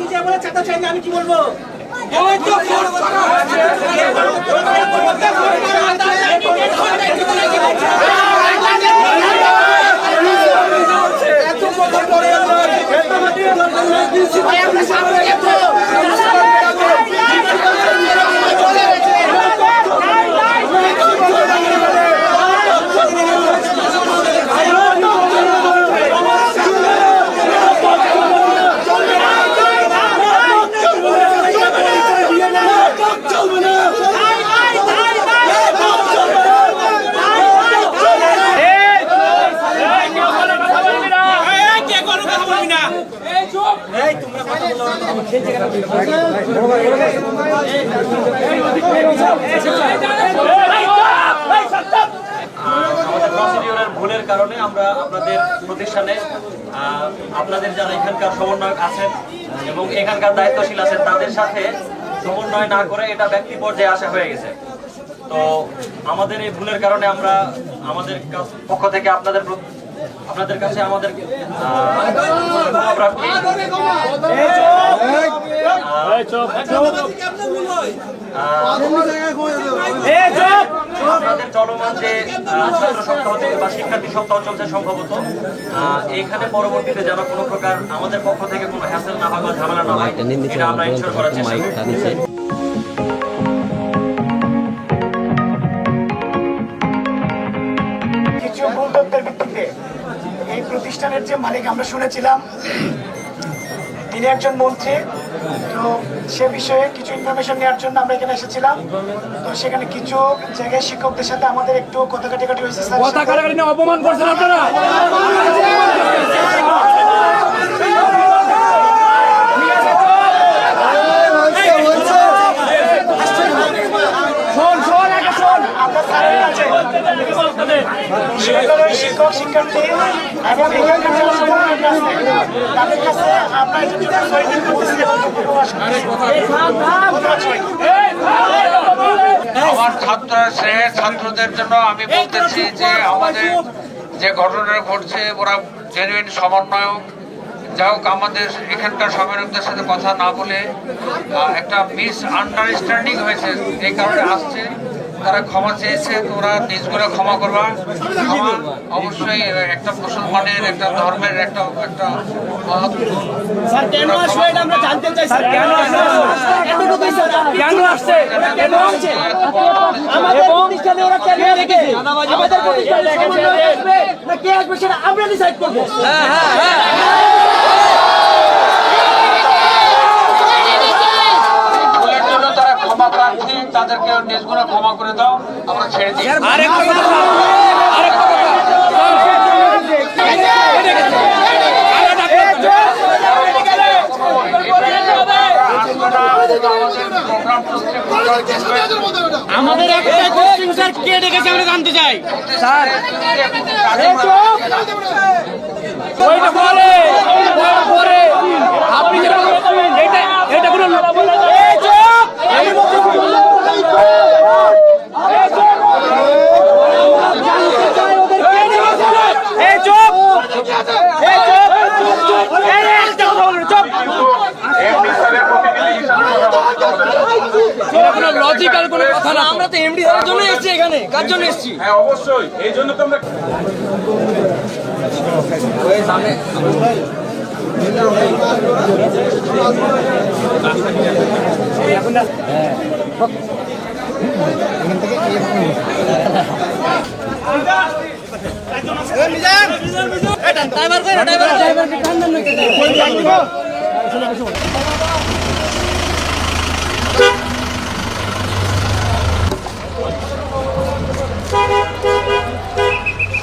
নিজে বলে চাটা চাই না, আমি কি বলবো? ভুলের কারণে আমরা আপনাদের প্রতিষ্ঠানে আপনাদের যারা এখানকার সমন্বয়ক আছেন এবং এখানকার দায়িত্বশীল আছেন তাদের সাথে সমন্বয় না করে এটা ব্যক্তি পর্যায়ে আসা হয়ে গেছে। তো আমাদের এই ভুলের কারণে আমরা আমাদের পক্ষ থেকে আপনাদের কাছে আমাদের আপনাদের চলমান যে ছাত্র সপ্তাহ বা শিক্ষার্থী সপ্তাহ চলছে সম্ভবত এইখানে পরবর্তীতে যেন কোনো প্রকার আমাদের পক্ষ থেকে কোনো হ্যাসেল না হয় বা ঝামেলা না হয় এটা আমরা ইনশিওর করার চেষ্টা করি। কিছু ভুল তথ্যের ভিত্তিতে এই প্রতিষ্ঠানের যে মালিক আমরা শুনেছিলাম তিনি একজন মন্ত্রী, তো সে বিষয়ে কিছু ইনফরমেশন নেওয়ার জন্য আমরা এখানে এসেছিলাম। তো সেখানে কিছু জায়গায় শিক্ষকদের সাথে আমাদের একটু কথা কাটাকাটি হয়েছে। কথা কাটাকাটি না, অপমান করছেন আপনারা। শিক্ষক শিক্ষার্থী এবং এখানকার যারা সমন্বয়ক আছে তাদের কাছে আমরা এটার জন্য সহযোগিতা করতেছি এবং প্রকাশ করতেছি। আমার ছাত্রদের জন্য আমি বলতেছি যে আমাদের যে ঘটনা ঘটছে ওরা জেনুইন সমন্বয়ক, যা হোক আমাদের এখানকার সমন্বয়কদের সাথে কথা না বলে একটা মিস আন্ডারস্ট্যান্ডিং হয়েছে, এই কারণে আসছে। তারা ক্ষমা চেয়েছে, তোরা নিজ করে ক্ষমা করবা। ক্ষমা অবশ্যই একটা মুসলমানের একটা ধর্মের একটা স্যার কেন আসলে এটা আমরা জানতে চাই। স্যার কেন আসছে, কেন আসছে, কেন আসছে আমাদের প্রতিষ্ঠানে ওরা কেন রেখেছে, আমাদের প্রতিষ্ঠানে আসবে না কে আসবে সেটা আমরা ডিসাইড করব। তাদেরকে নিজ গুণে ক্ষমা করে দাও, আমরা ছেড়ে দিই। আমাদের একটা কোশ্চেন স্যার কে ডেকেছে আমরা জানতে চাই। স্যার ওইটা বলে পরে আপনি যেটা বলছেন এটা কোনো লজিক্যাল কোনো কথা না। আমরা তো এমডি স্যারের জন্য এসেছি এখানে, কার জন্য এসেছি? হ্যাঁ অবশ্যই, এই জন্য তো আমরা ড্রাইভার